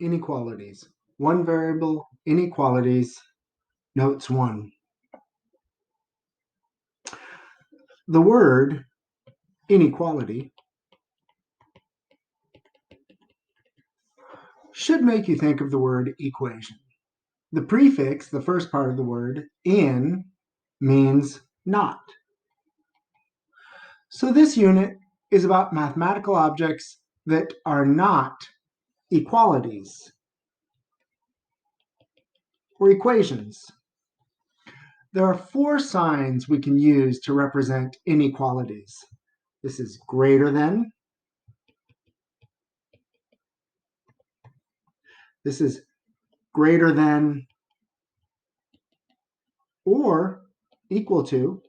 Inequalities. One variable inequalities, notes 1. The word inequality should make you think of the word equation. The prefix, the first part of the word, in, means not. So this unit is about mathematical objects that are not equalities or equations. There are 4 signs we can use to represent inequalities. This is greater than. This is greater than or equal to.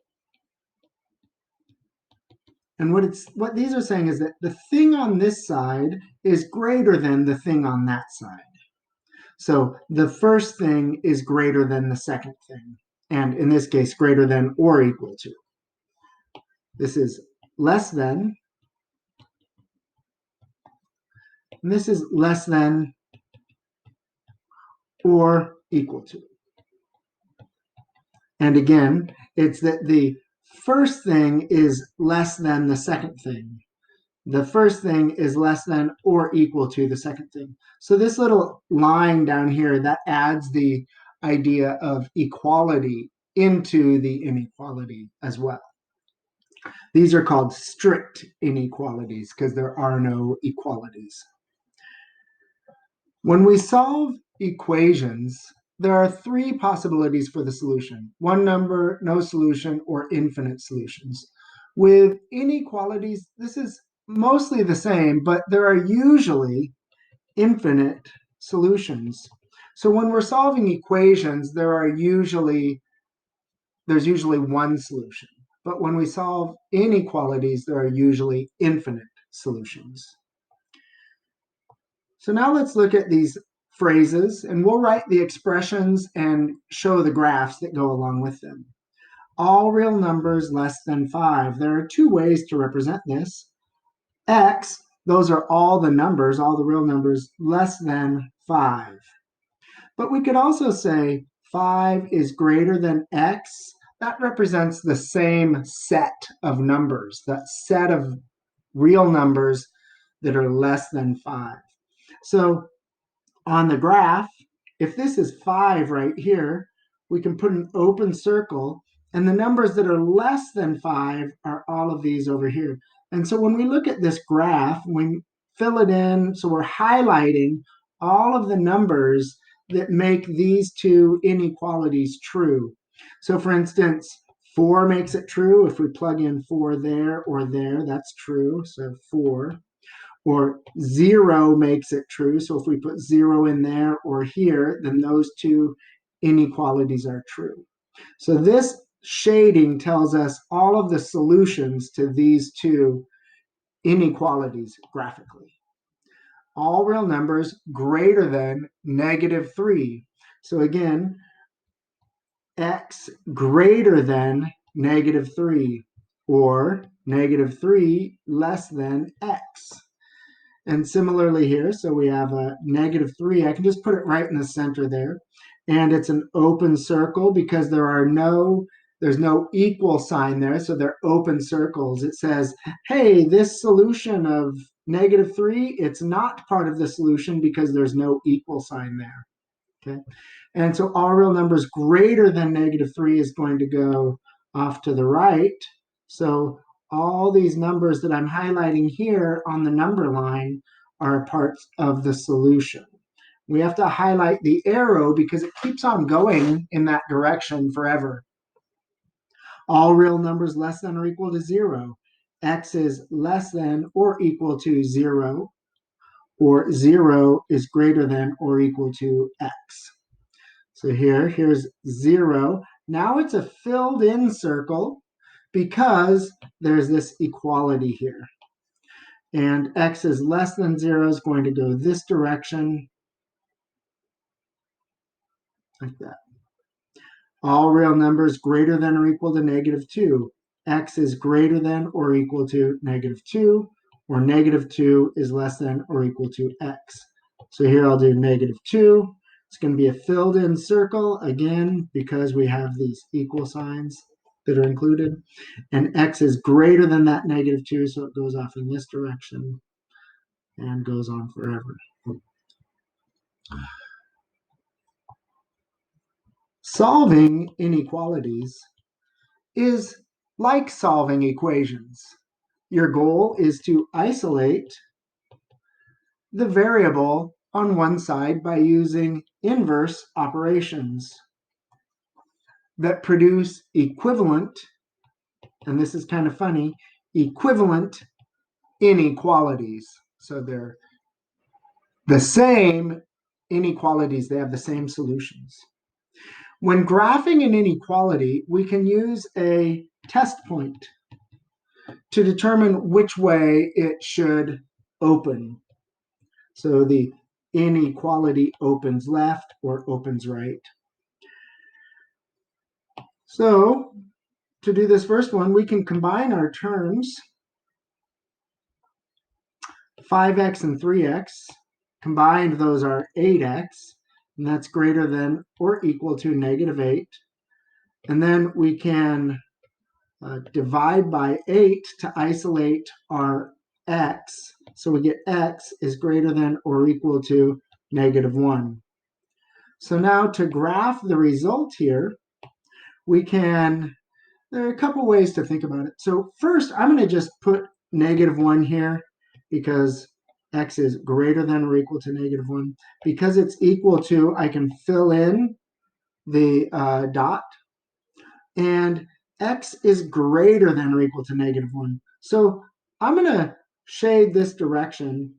And what these are saying is that the thing on this side is greater than the thing on that side. So the first thing is greater than the second thing. And in this case, greater than or equal to. This is less than. And this is less than or equal to. And again, it's that the first thing is less than the second thing. The first thing is less than or equal to the second thing. So this little line down here, that adds the idea of equality into the inequality as well. These are called strict inequalities because there are no equalities. When we solve equations, there are 3 possibilities for the solution: one number, no solution, or infinite solutions. With inequalities, this is mostly the same, but there are usually infinite solutions. So when we're solving equations, there's usually one solution. But when we solve inequalities, there are usually infinite solutions. So now let's look at these phrases, and we'll write the expressions and show the graphs that go along with them. All real numbers less than 5. There are 2 ways to represent this. X, those are all the numbers, all the real numbers, less than 5. But we could also say 5 is greater than X. That represents the same set of numbers, that set of real numbers that are less than 5. So on the graph, if this is 5 right here, we can put an open circle, and the numbers that are less than 5 are all of these over here. And so when we look at this graph, we fill it in, so we're highlighting all of the numbers that make these 2 inequalities true. So for instance, 4 makes it true. If we plug in 4 there or there, that's true, so 4. Or 0 makes it true. So if we put 0 in there or here, then those 2 inequalities are true. So this shading tells us all of the solutions to these 2 inequalities graphically. All real numbers greater than -3. So again, X greater than -3 or -3 less than X. And similarly here, so we have a -3. I can just put it right in the center there. And it's an open circle because there's no equal sign there, so they're open circles. It says, hey, this solution of -3, it's not part of the solution because there's no equal sign there. Okay, and so all real numbers greater than -3 is going to go off to the right. So all these numbers that I'm highlighting here on the number line are parts of the solution. We have to highlight the arrow because it keeps on going in that direction forever. All real numbers less than or equal to 0. X is less than or equal to 0, or 0 is greater than or equal to X. So here's 0. Now it's a filled in circle because there's this equality here. And X is less than 0 is going to go this direction, like that. All real numbers greater than or equal to -2. X is greater than or equal to -2, or -2 is less than or equal to X. So here I'll do -2. It's going to be a filled in circle, again, because we have these equal signs that are included. And x is greater than that -2, so it goes off in this direction and goes on forever. Solving inequalities is like solving equations. Your goal is to isolate the variable on one side by using inverse operations that produce equivalent, and this is kind of funny, equivalent inequalities. So they're the same inequalities, they have the same solutions. When graphing an inequality, we can use a test point to determine which way it should open. So the inequality opens left or opens right. So to do this first one, we can combine our terms, 5x and 3x. Combined, those are 8x, and that's greater than or equal to -8. And then we can divide by 8 to isolate our x. So we get x is greater than or equal to -1. So now to graph the result here, there are a couple ways to think about it. So first, I'm going to just put -1 here because x is greater than or equal to -1. Because it's equal to, I can fill in the dot, and x is greater than or equal to -1. So I'm going to shade this direction,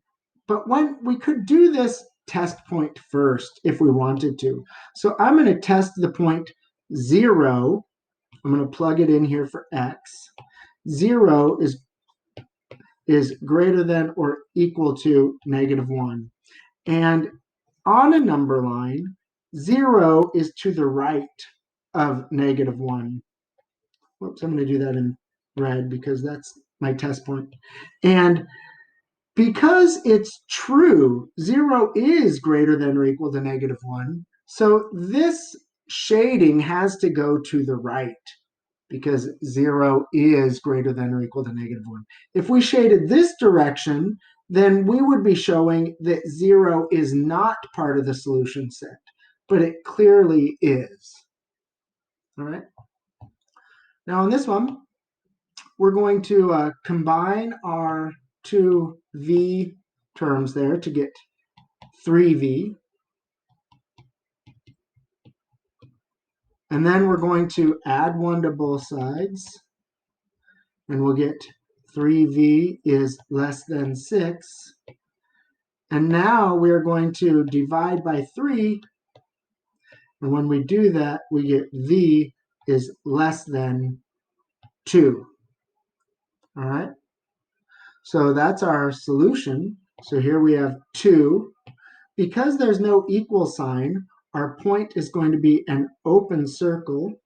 but when we could do this test point first if we wanted to. So I'm going to test the point 0. I'm going to plug it in here for x. 0 is greater than or equal to -1. And on a number line, 0 is to the right of -1. Whoops, I'm going to do that in red because that's my test point. And because it's true, 0 is greater than or equal to -1. So this shading has to go to the right because 0 is greater than or equal to -1. If we shaded this direction, then we would be showing that 0 is not part of the solution set, but it clearly is. All right. Now on this one, we're going to combine our two v terms there to get 3v. And then we're going to add 1 to both sides, and we'll get 3v is less than 6. And now we are going to divide by 3, and when we do that, we get v is less than 2. All right? So that's our solution. So here we have 2. Because there's no equal sign, our point is going to be an open circle.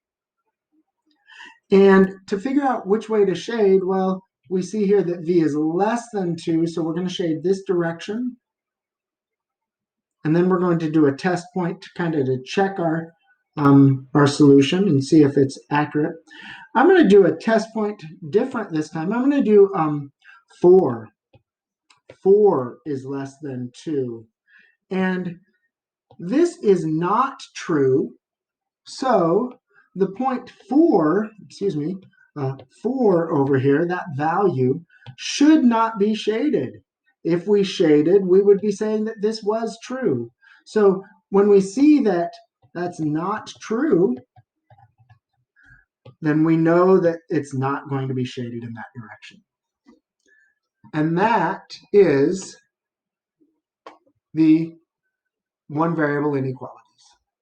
And to figure out which way to shade, well, we see here that v is less than 2, so we're going to shade this direction. And then we're going to do a test point to check our solution and see if it's accurate. I'm going to do a test point different this time. I'm going to do 4. 4 is less than 2. And this is not true. So the point 4, 4 over here, that value, should not be shaded. If we shaded, we would be saying that this was true. So when we see that that's not true, then we know that it's not going to be shaded in that direction. And that is the one variable inequality.